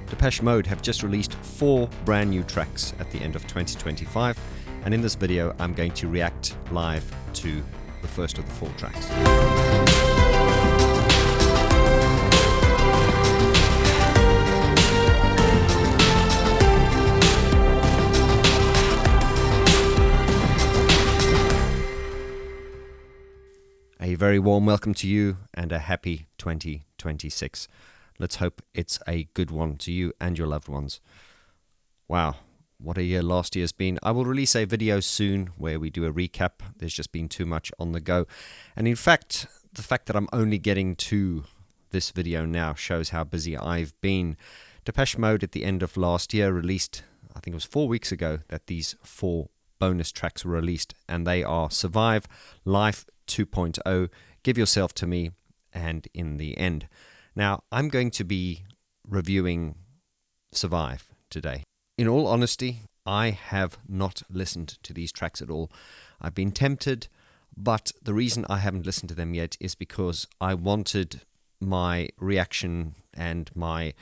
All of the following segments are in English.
Depeche Mode have just released 4 brand new tracks at the end of 2025, and in this video I'm going to react live to the first of the 4 tracks. A very warm welcome to you and a happy 2026. Let's hope it's a good one to you and your loved ones. Wow, what a year last year's been. I will release a video soon where we do a recap. There's just been too much on the go. And in fact, the fact that I'm only getting to this video now shows how busy I've been. Depeche Mode at the end of last year released, I think it was 4 weeks ago, that these 4 bonus tracks were released. And they are Survive, Life 2.0, Give Yourself to Me, and In the End. Now, I'm going to be reviewing Survive today. In all honesty, I have not listened to these tracks at all. I've been tempted, but the reason I haven't listened to them yet is because I wanted my reaction and I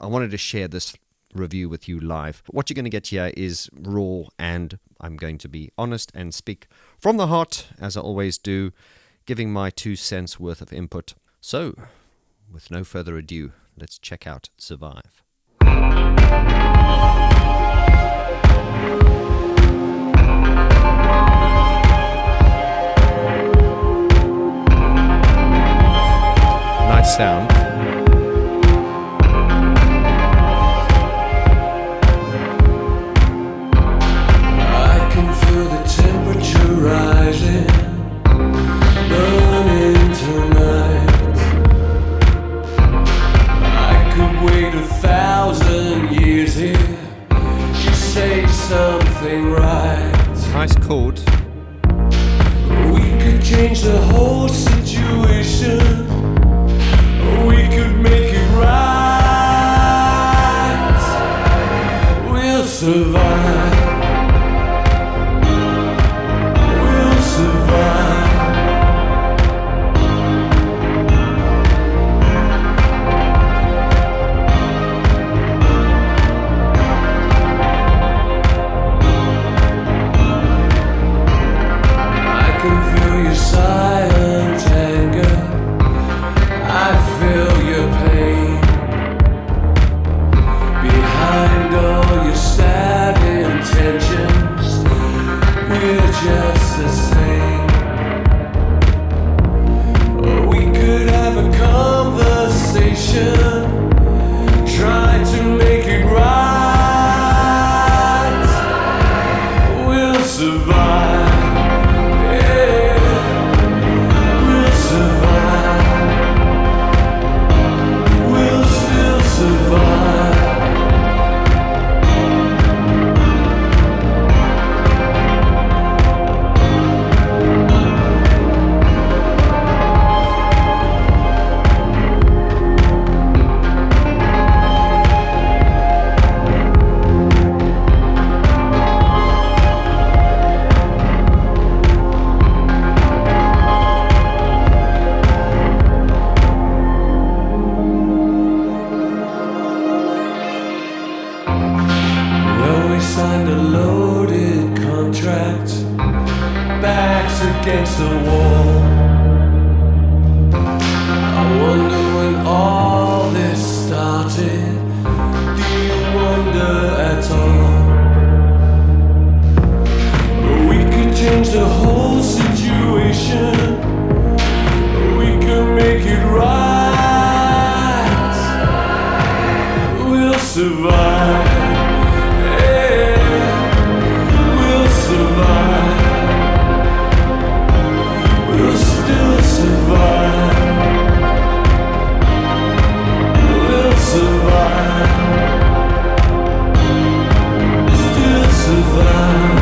wanted to share this review with you live. What you're going to get here is raw, and I'm going to be honest and speak from the heart, as I always do, giving my 2 cents worth of input. So, with no further ado, let's check out Survive. Nice sound. I can feel the temperature rising, burning tonight. Wait 1,000 years here, just say something right. Nice chord. We could change the whole situation. We could make it right. We'll survive. We'll survive. Silent anger, I feel your pain. Behind all your sad intentions, we're just the same. We could have a conversation, try to make it right. We'll survive. Signed a loaded contract, backs against the wall. I wonder when all this started. Do you wonder at all? We could change the whole situation. We could make it right. We'll survive. We'll still survive. We'll survive. Still survive.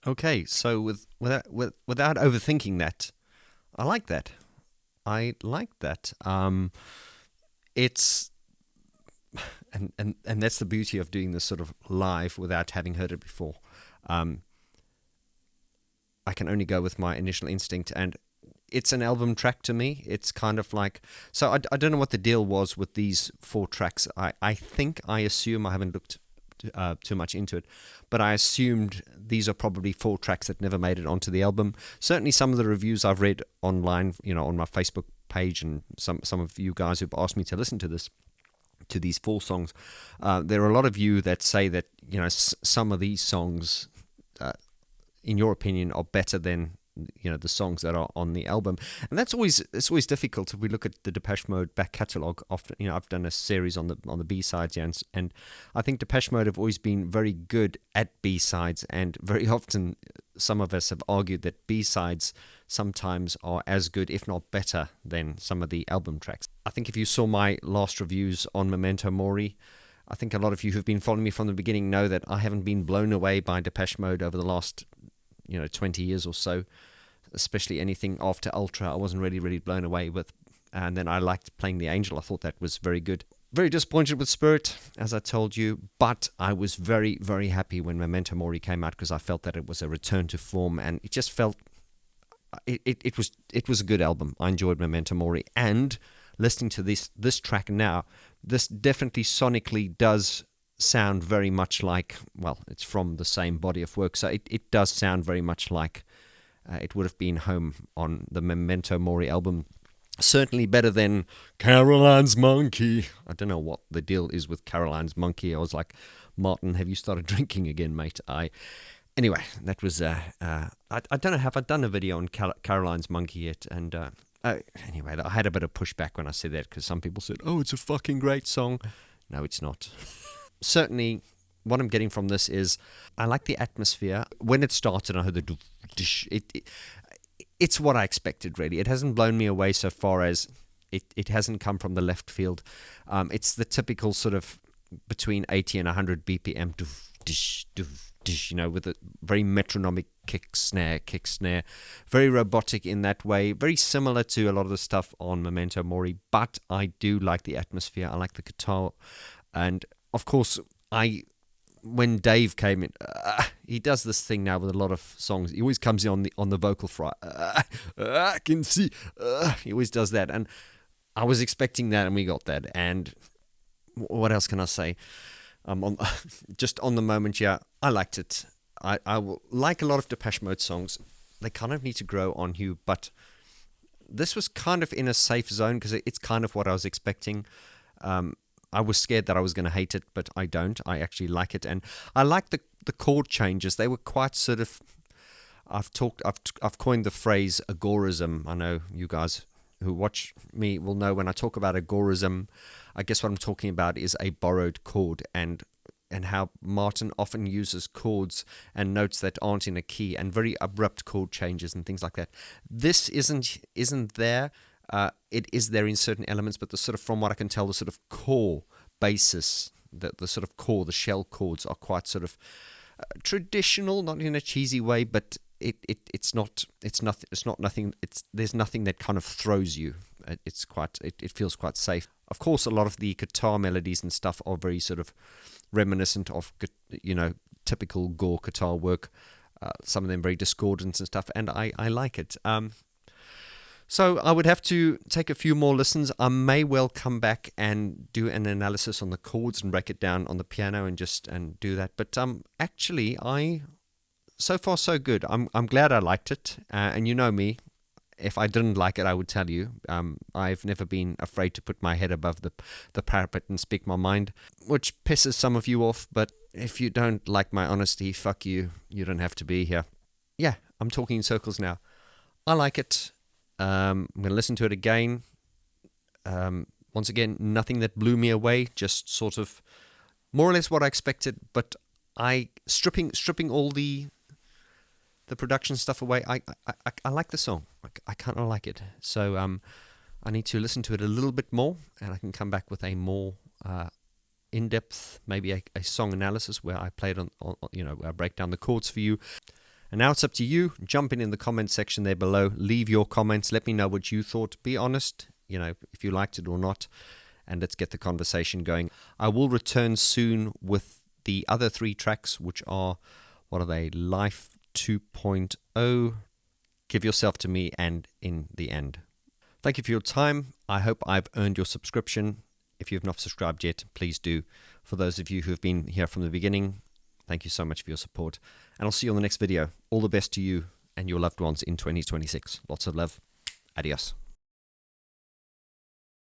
Okay, so without overthinking that, I like that. I like that. It's and that's the beauty of doing this sort of live without having heard it before. Um, I can only go with my initial instinct, and it's an album track to me. It's kind of like, so I don't know what the deal was with these four tracks. I assume, I haven't looked too much into it, but I assumed these are probably four tracks that never made it onto the album. Certainly some of the reviews I've read online, on my Facebook page, and some of you guys who've asked me to listen to these four songs, there are a lot of you that say that some of these songs, in your opinion, are better than the songs that are on the album. And it's always difficult. If we look at the Depeche Mode back catalogue, often I've done a series on the B-sides, and I think Depeche Mode have always been very good at B-sides, and very often some of us have argued that B-sides sometimes are as good, if not better, than some of the album tracks. I think if you saw my last reviews on Memento Mori, I think a lot of you who've been following me from the beginning know that I haven't been blown away by Depeche Mode over the last 20 years or so, especially anything after Ultra. I wasn't really blown away with. And then I liked Playing the Angel. I thought that was very good. Very disappointed with Spirit, as I told you, but I was very, very happy when Memento Mori came out, because I felt that it was a return to form, and it just felt it was a good album. I enjoyed Memento Mori, and listening to this track now, this definitely sonically does sound very much like, well, it's from the same body of work, so it does sound very much like it would have been home on the Memento Mori album. Certainly better than Caroline's Monkey. I don't know what the deal is with Caroline's Monkey. I was like, Martin, have you started drinking again, mate? Anyway, that was I don't know, have I done a video on Caroline's Monkey yet? And anyway, I had a bit of pushback when I said that, because some people said, oh, it's a fucking great song. No, it's not. Certainly, what I'm getting from this is I like the atmosphere. When it started, I heard the it's what I expected, really. It hasn't blown me away so far as it hasn't come from the left field. It's the typical sort of between 80 and 100 BPM, with a very metronomic kick snare, very robotic in that way, very similar to a lot of the stuff on Memento Mori, but I do like the atmosphere. I like the guitar, and of course, when Dave came in, he does this thing now with a lot of songs. He always comes in on the vocal fry. I can see. He always does that, and I was expecting that, and we got that. And what else can I say? Just on the moment, yeah, I liked it. I will like a lot of Depeche Mode songs. They kind of need to grow on you, but this was kind of in a safe zone, because it's kind of what I was expecting. I was scared that I was going to hate it, but I don't. I actually like it, and I like the chord changes. They were quite sort of. I've coined the phrase agorism. I know you guys who watch me will know when I talk about agorism. I guess what I'm talking about is a borrowed chord, and how Martin often uses chords and notes that aren't in a key, and very abrupt chord changes and things like that. This isn't there. It is there in certain elements, but the sort of, from what I can tell, the sort of core basis, the sort of core, the shell chords are quite sort of traditional, not in a cheesy way, but there's nothing that kind of throws you. It feels quite safe. Of course, a lot of the guitar melodies and stuff are very sort of reminiscent of typical Gore guitar work. Some of them very discordant and stuff, and I like it. So I would have to take a few more listens. I may well come back and do an analysis on the chords and break it down on the piano and do that. But actually, so far so good. I'm glad I liked it. And you know me, if I didn't like it, I would tell you. I've never been afraid to put my head above the parapet and speak my mind, which pisses some of you off. But if you don't like my honesty, fuck you. You don't have to be here. Yeah, I'm talking in circles now. I like it. I'm going to listen to it again. Once again, nothing that blew me away, just sort of more or less what I expected, but stripping all the production stuff away, I like the song. I kind of like it. So I need to listen to it a little bit more, and I can come back with a more in-depth, maybe a song analysis where I play it on I break down the chords for you, And now it's up to you. Jump in the comment section there below. Leave your comments. Let me know what you thought. Be honest, if you liked it or not. And let's get the conversation going. I will return soon with the other 3 tracks, which are, what are they? Life 2.0, Give Yourself to Me, and In the End. Thank you for your time. I hope I've earned your subscription. If you have not subscribed yet, please do. For those of you who have been here from the beginning, thank you so much for your support. And I'll see you on the next video. All the best to you and your loved ones in 2026. Lots of love. Adios.